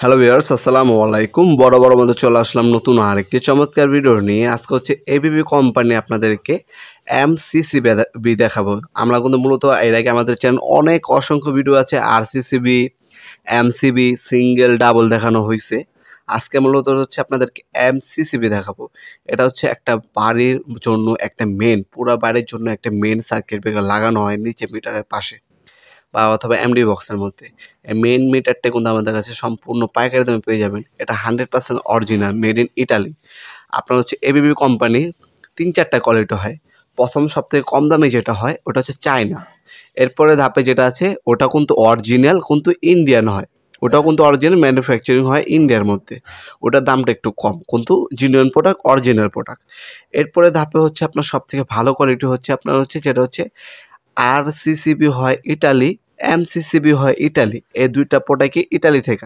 Hello viewers, আসসালামু আলাইকুম। বড় মধ্যে চলে আসলাম নতুন আরেকটি চমৎকার ভিডিও নিয়ে। আজকে হচ্ছে এবিবি কোম্পানি আপনাদেরকে এমসিসিবি দেখাবো। আমরা কিন্তু মূলত এর আগে আমাদের চ্যানেল অনেক অসংখ্য ভিডিও আছে আরসিসিবি, এমসিবি, সিঙ্গেল, ডাবল দেখানো হয়েছে। আজকে মূলত হচ্ছে আপনাদেরকে এমসিসিবি দেখাবো। এটা হচ্ছে একটা বাড়ির জন্য একটা মেন, পুরো বাড়ির জন্য একটা মেন সার্কিট ব্রেকার লাগানো হয় নিচে মিটারের পাশে বা অথবা এমডি বক্সের মধ্যে। এই মেইন মিটারটা কিন্তু আমাদের কাছে সম্পূর্ণ পাইকারি দামে পেয়ে যাবেন। এটা 100% অরিজিনাল, মেড ইন ইটালি। আপনার হচ্ছে এবিবি কোম্পানির 3-4টা কোয়ালিটি হয়। প্রথম সবথেকে কম দামে যেটা হয় ওটা হচ্ছে চায়না। এরপরে ধাপে যেটা আছে ওটা কিন্তু অরিজিনাল, কিন্তু ইন্ডিয়ান হয়। ওটাও কিন্তু অরিজিনাল, ম্যানুফ্যাকচারিং হয় ইন্ডিয়ার মধ্যে। ওটার দামটা একটু কম, কিন্তু জেনুইন প্রোডাক্ট, অরিজিনাল প্রোডাক্ট। এরপরে ধাপে হচ্ছে আপনার সবথেকে ভালো কোয়ালিটি হচ্ছে আপনার হচ্ছে যেটা হচ্ছে আরসিসিবি হয় ইটালি, এমসিসিবি হয় ইটালি। এই 2টা প্রোডাক্টই ইটালি থেকে।